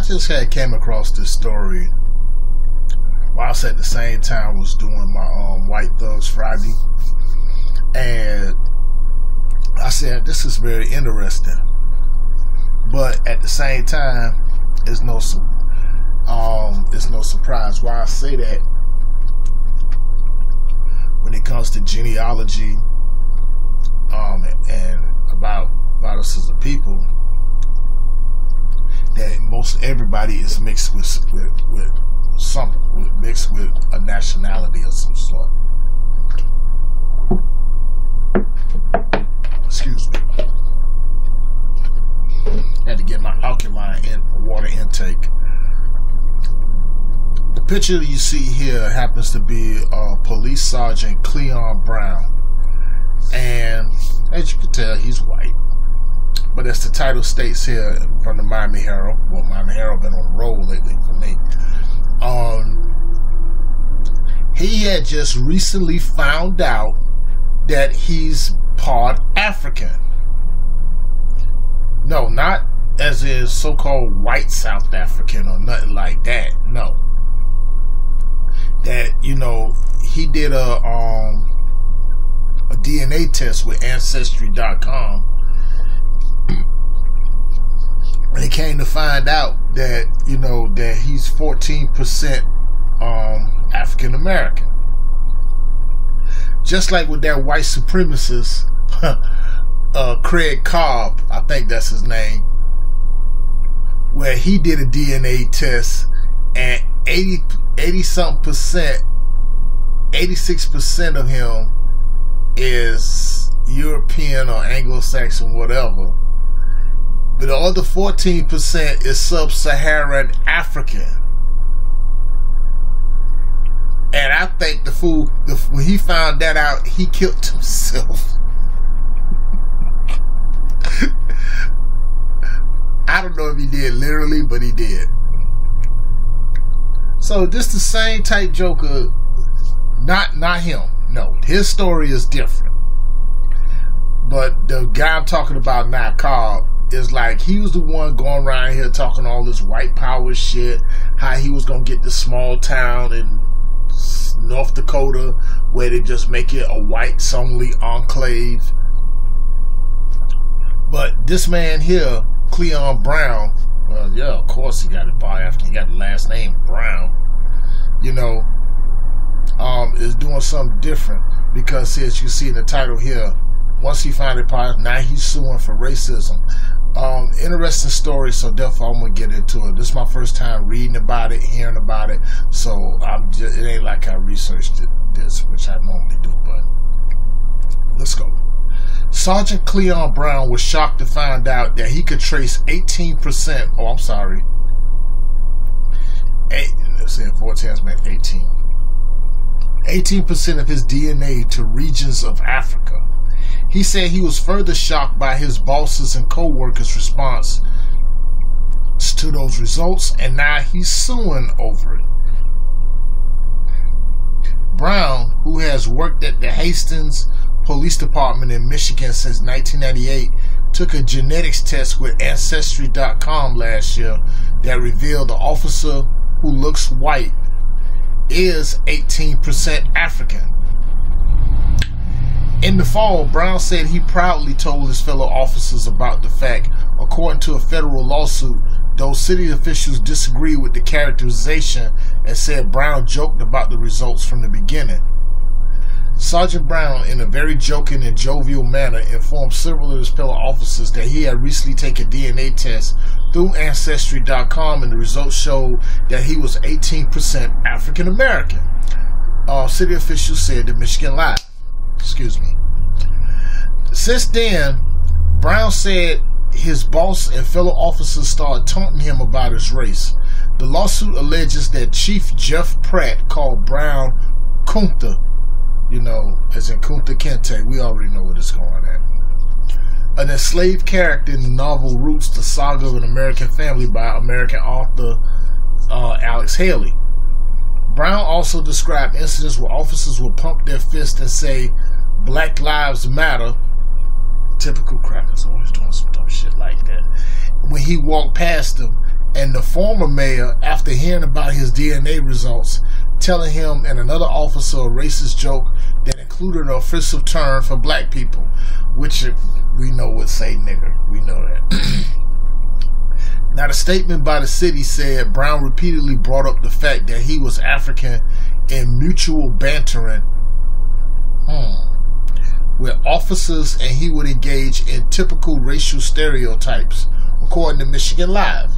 just had came across this story whilst at the same time was doing my White Thugs Friday, and I said this is very interesting, but at the same time, it's no surprise why I say that. When it comes to genealogy, and about us as a people, that most everybody is mixed with a nationality of some sort. Excuse me. Had to get my alkaline water intake. The picture you see here happens to be Police Sergeant Cleon Brown, and as you can tell, he's white. But as the title states here from the Miami Herald, well, Miami Herald been on the roll lately for me. He had just recently found out that he's part African. No, not as in so-called white South African or nothing like that. No. That, you know, he did a DNA test with Ancestry.com, and he came to find out that, you know, that he's 14% African American. Just like with that white supremacist Craig Cobb, I think that's his name, where he did a DNA test and 86% of him is European or Anglo-Saxon, whatever. But the other 14% is sub-Saharan African. And I think the fool, when he found that out, he killed himself. I don't know if he did literally, but he did. So this the same type joker, not him. No, his story is different. But the guy I'm talking about now, Cobb, is like he was the one going around here talking all this white power shit, how he was gonna get this small town in North Dakota where they just make it a whites only enclave. But this man here, Cleon Brown, well, yeah, of course he got it by after he got the last name Brown, you know, is doing something different, because as you see in the title here, once he found it, now he's suing for racism. Interesting story, so therefore I'm gonna get into it. This is my first time reading about it, hearing about it, so it ain't like I researched this, which I normally do, but let's go. Sergeant Cleon Brown was shocked to find out that he could trace 18%, oh, I'm sorry, 14 meant 18% of his DNA to regions of Africa. He said he was further shocked by his bosses and co-workers' response to those results, and now he's suing over it. Brown, who has worked at the Hastings Police Department in Michigan since 1998, took a genetics test with Ancestry.com last year that revealed the officer who looks white is 18% African. In the fall, Brown said he proudly told his fellow officers about the fact, according to a federal lawsuit, those city officials disagreed with the characterization and said Brown joked about the results from the beginning. Sergeant Brown, in a very joking and jovial manner, informed several of his fellow officers that he had recently taken a DNA test through Ancestry.com, and the results showed that he was 18% African American. City officials said that Michigan lied. Excuse me. Since then, Brown said his boss and fellow officers started taunting him about his race. The lawsuit alleges that Chief Jeff Pratt called Brown Kunta, you know, as in Kunta Kinte. We already know what it's going at. An enslaved character in the novel Roots, the Saga of an American Family by American author Alex Haley. Brown also described incidents where officers would pump their fist and say, "Black Lives Matter." Typical crackers, always doing some dumb shit like that. When he walked past them, and the former mayor, after hearing about his DNA results, telling him and another officer a racist joke that included an offensive term for black people, which we know would say nigger. We know that. Now, the statement by the city said Brown repeatedly brought up the fact that he was African in mutual bantering with officers, and he would engage in typical racial stereotypes, according to Michigan Live.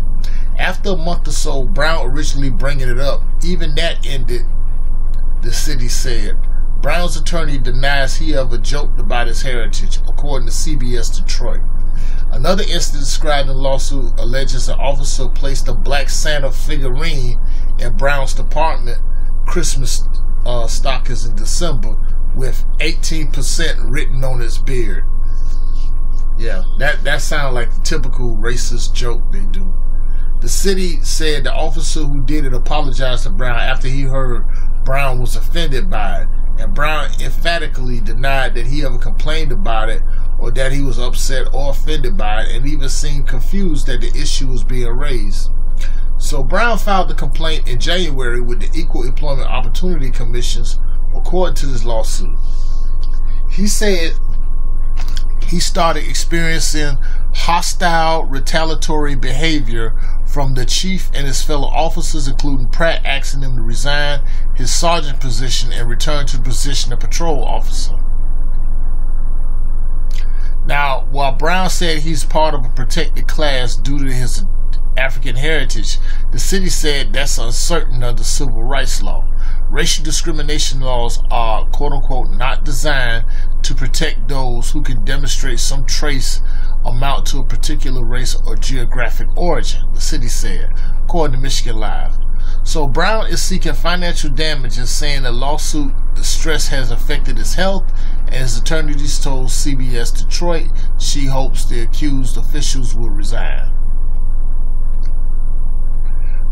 After a month or so, Brown originally bringing it up, even that ended, the city said. Brown's attorney denies he ever joked about his heritage, according to CBS Detroit. Another incident described in the lawsuit alleges an officer placed a black Santa figurine in Brown's department Christmas stockings in December with 18% written on its beard. Yeah, that sounds like the typical racist joke they do. The city said the officer who did it apologized to Brown after he heard Brown was offended by it, and Brown emphatically denied that he ever complained about it or that he was upset or offended by it, and even seemed confused that the issue was being raised. So Brown filed the complaint in January with the Equal Employment Opportunity Commissions, according to this lawsuit. He said he started experiencing hostile, retaliatory behavior from the chief and his fellow officers, including Pratt asking him to resign his sergeant position and return to the position of patrol officer. Now, while Brown said he's part of a protected class due to his African heritage, the city said that's uncertain under civil rights law. Racial discrimination laws are, quote-unquote, not designed to protect those who can demonstrate some trace amount to a particular race or geographic origin, the city said, according to Michigan Live. So Brown is seeking financial damages, saying the lawsuit, the stress has affected his health, and his attorneys told CBS Detroit she hopes the accused officials will resign.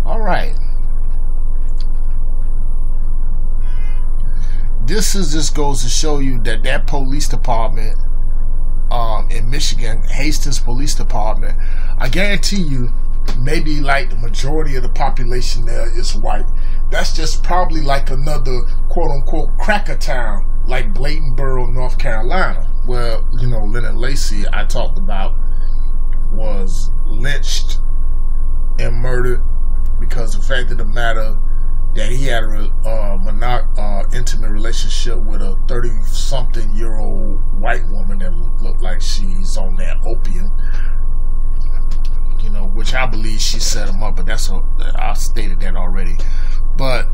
All right. This just goes to show you that that police department in Michigan, Hastings Police Department, I guarantee you, maybe like the majority of the population there is white. That's just probably like another quote-unquote cracker town, like Bladenboro, North Carolina, where, you know, Leonard Lacy, I talked about, was lynched and murdered because the fact of the matter that he had a intimate relationship with a 30-something-year-old white woman that looked like she's on that opium, you know, which I believe she set him up, but I stated that already. But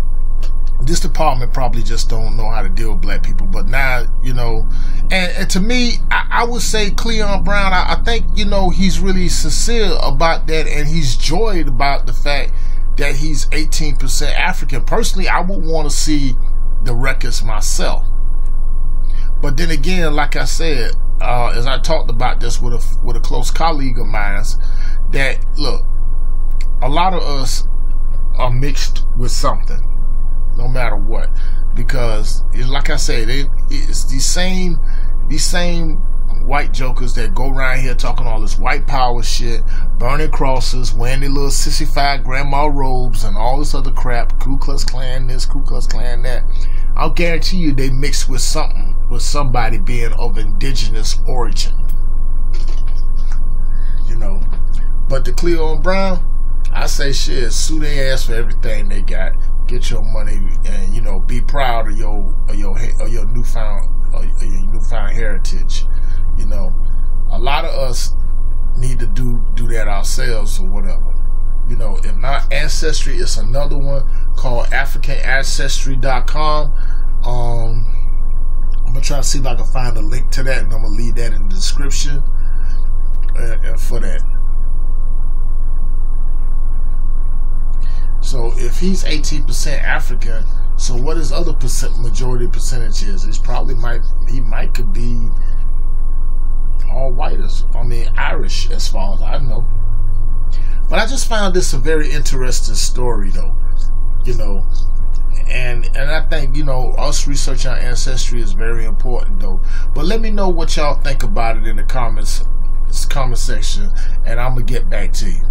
this department probably just don't know how to deal with black people. But now, you know, and to me, I would say Cleon Brown, I think, you know, he's really sincere about that, and he's joyed about the fact that he's 18% African. Personally, I would want to see the records myself. But then again, like I said, as I talked about this with a close colleague of mine, that look, a lot of us are mixed with something, no matter what, because like I said, it's these same white jokers that go around here talking all this white power shit, burning crosses, wearing their little sissified grandma robes and all this other crap, Ku Klux Klan this, Ku Klux Klan that. I'll guarantee you they mixed with something, with somebody being of indigenous origin, you know. But the Cleon Brown, I say shit, sue their ass for everything they got, get your money, and, you know, be proud of your newfound heritage. You know, a lot of us need to do that ourselves or whatever. You know, if not Ancestry, it's another one called AfricanAncestry.com. I'm gonna try to see if I can find a link to that, and I'm gonna leave that in the description for that. So if he's 18% African, so what his other majority percentage is? He could be all white, Irish, as far as I know. But I just found this a very interesting story, though, you know, and I think, you know, us researching our ancestry is very important, though. But let me know what y'all think about it in the comment section, and I'm gonna get back to you.